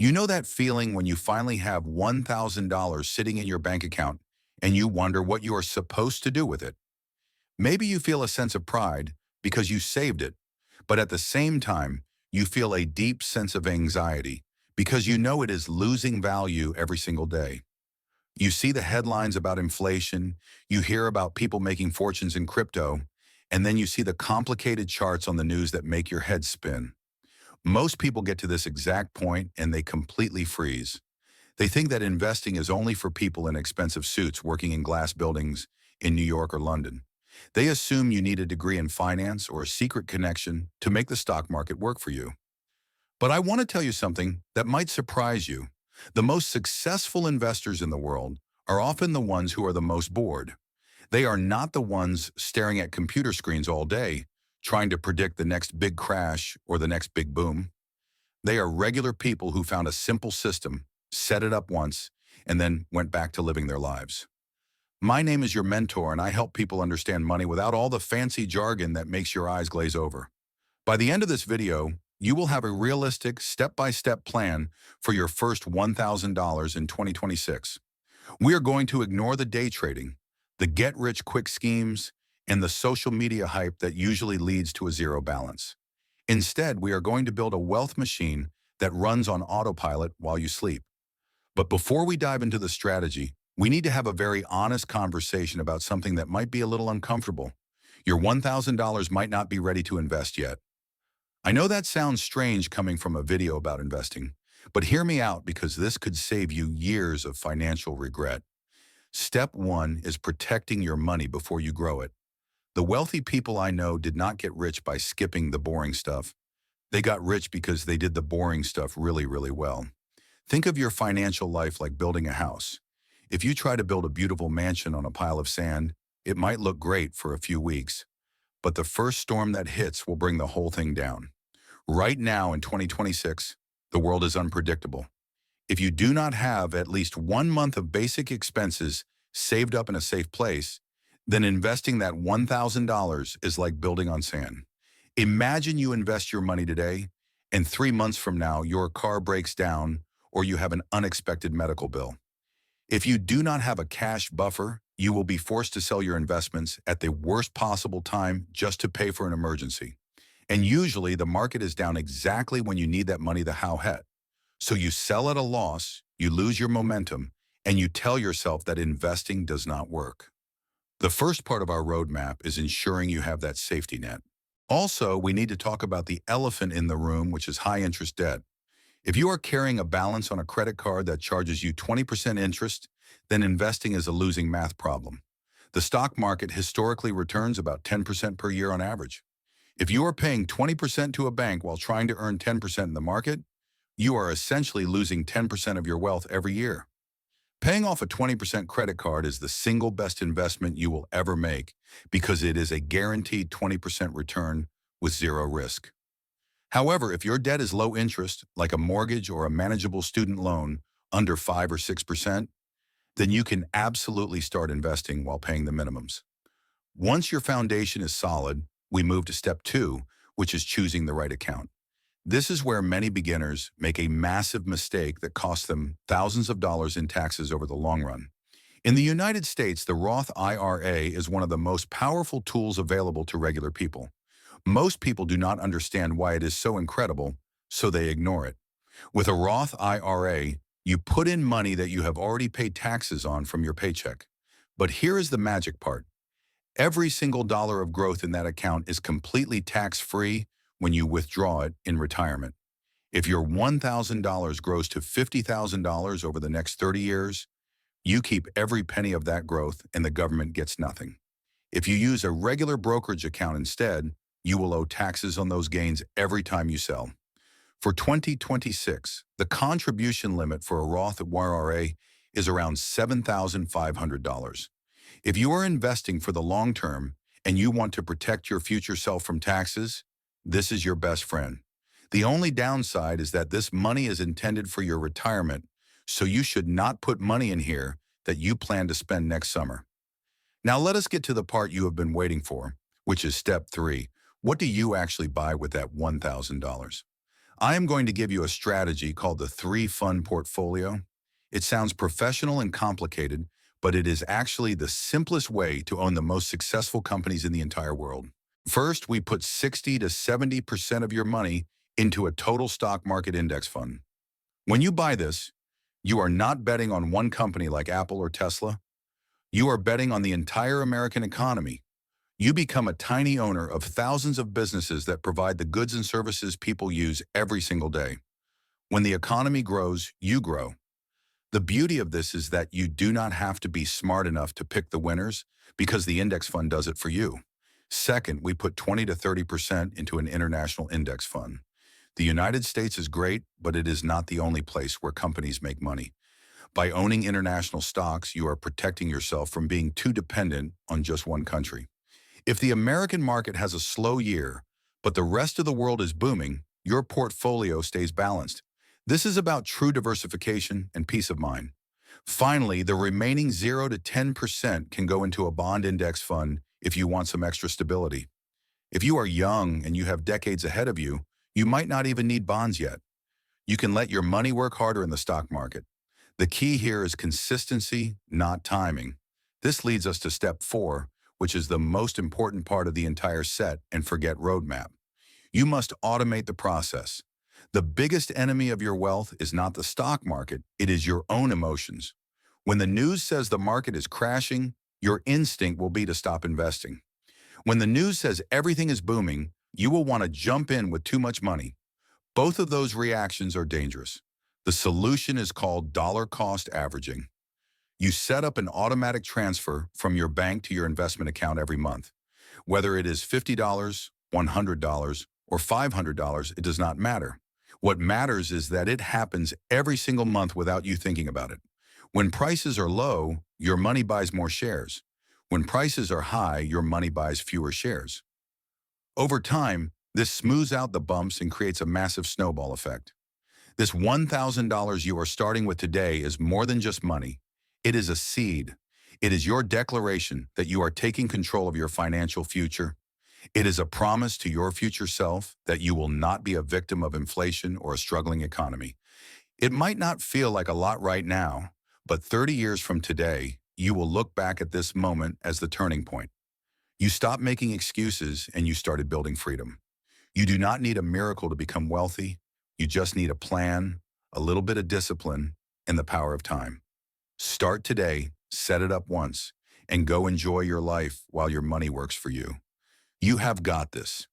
You know that feeling when you finally have $1,000 sitting in your bank account and you wonder what you are supposed to do with it? Maybe you feel a sense of pride because you saved it, but at the same time, you feel a deep sense of anxiety because you know it is losing value every single day. You see the headlines about inflation, you hear about people making fortunes in crypto, and then you see the complicated charts on the news that make your head spin. Most people get to this exact point and they completely freeze. They think that investing is only for people in expensive suits working in glass buildings in New York or London. They assume you need a degree in finance or a secret connection to make the stock market work for you. But I want to tell you something that might surprise you. The most successful investors in the world are often the ones who are the most bored. They are not the ones staring at computer screens all day, trying to predict the next big crash or the next big boom. They are regular people who found a simple system, set it up once, and then went back to living their lives. My name is your mentor, and I help people understand money without all the fancy jargon that makes your eyes glaze over. By the end of this video, you will have a realistic, step-by-step plan for your first $1,000 in 2026. We are going to ignore the day trading, the get-rich-quick schemes, and the social media hype that usually leads to a zero balance. Instead, we are going to build a wealth machine that runs on autopilot while you sleep. But before we dive into the strategy, we need to have a very honest conversation about something that might be a little uncomfortable. Your $1,000 might not be ready to invest yet. I know that sounds strange coming from a video about investing, but hear me out because this could save you years of financial regret. Step one is protecting your money before you grow it. The wealthy people I know did not get rich by skipping the boring stuff. They got rich because they did the boring stuff really, really well. Think of your financial life like building a house. If you try to build a beautiful mansion on a pile of sand, it might look great for a few weeks, but the first storm that hits will bring the whole thing down. Right now in 2026, the world is unpredictable. If you do not have at least 1 month of basic expenses saved up in a safe place, then investing that $1,000 is like building on sand. Imagine you invest your money today, and 3 months from now, your car breaks down or you have an unexpected medical bill. If you do not have a cash buffer, you will be forced to sell your investments at the worst possible time just to pay for an emergency. And usually the market is down exactly when you need that money the how-het. So you sell at a loss, you lose your momentum, and you tell yourself that investing does not work. The first part of our roadmap is ensuring you have that safety net. Also, we need to talk about the elephant in the room, which is high-interest debt. If you are carrying a balance on a credit card that charges you 20% interest, then investing is a losing math problem. The stock market historically returns about 10% per year on average. If you are paying 20% to a bank while trying to earn 10% in the market, you are essentially losing 10% of your wealth every year. Paying off a 20% credit card is the single best investment you will ever make because it is a guaranteed 20% return with zero risk. However, if your debt is low interest, like a mortgage or a manageable student loan under 5 or 6%, then you can absolutely start investing while paying the minimums. Once your foundation is solid, we move to step two, which is choosing the right account. This is where many beginners make a massive mistake that costs them thousands of dollars in taxes over the long run. In the United States, the Roth IRA is one of the most powerful tools available to regular people. Most people do not understand why it is so incredible, so they ignore it. With a Roth IRA, you put in money that you have already paid taxes on from your paycheck. But here is the magic part. Every single dollar of growth in that account is completely tax-free when you withdraw it in retirement. If your $1,000 grows to $50,000 over the next 30 years, you keep every penny of that growth and the government gets nothing. If you use a regular brokerage account instead, you will owe taxes on those gains every time you sell. For 2026, the contribution limit for a Roth IRA is around $7,500. If you are investing for the long term and you want to protect your future self from taxes, this is your best friend. The only downside is that this money is intended for your retirement, so you should not put money in here that you plan to spend next summer. Now let us get to the part you have been waiting for, which is step three. What do you actually buy with that $1,000? I am going to give you a strategy called the 3 Fund Portfolio. It sounds professional and complicated, but it is actually the simplest way to own the most successful companies in the entire world. First, we put 60 to 70% of your money into a total stock market index fund. When you buy this, you are not betting on one company like Apple or Tesla. You are betting on the entire American economy. You become a tiny owner of thousands of businesses that provide the goods and services people use every single day. When the economy grows, you grow. The beauty of this is that you do not have to be smart enough to pick the winners because the index fund does it for you. Second, we put 20 to 30% into an international index fund. The United States is great, but it is not the only place where companies make money. By owning international stocks, you are protecting yourself from being too dependent on just one country. If the American market has a slow year, but the rest of the world is booming, your portfolio stays balanced. This is about true diversification and peace of mind. Finally, the remaining 0 to 10% can go into a bond index fund if you want some extra stability. If you are young and you have decades ahead of you, you might not even need bonds yet. You can let your money work harder in the stock market. The key here is consistency, not timing. This leads us to step 4, which is the most important part of the entire set and forget roadmap. You must automate the process. The biggest enemy of your wealth is not the stock market, it is your own emotions. When the news says the market is crashing, your instinct will be to stop investing. When the news says everything is booming, you will want to jump in with too much money. Both of those reactions are dangerous. The solution is called dollar cost averaging. You set up an automatic transfer from your bank to your investment account every month. Whether it is $50, $100, or $500, it does not matter. What matters is that it happens every single month without you thinking about it. When prices are low, your money buys more shares. When prices are high, your money buys fewer shares. Over time, this smooths out the bumps and creates a massive snowball effect. This $1,000 you are starting with today is more than just money. It is a seed. It is your declaration that you are taking control of your financial future. It is a promise to your future self that you will not be a victim of inflation or a struggling economy. It might not feel like a lot right now, but 30 years from today, you will look back at this moment as the turning point. You stopped making excuses and you started building freedom. You do not need a miracle to become wealthy. You just need a plan, a little bit of discipline, and the power of time. Start today, set it up once, and go enjoy your life while your money works for you. You have got this.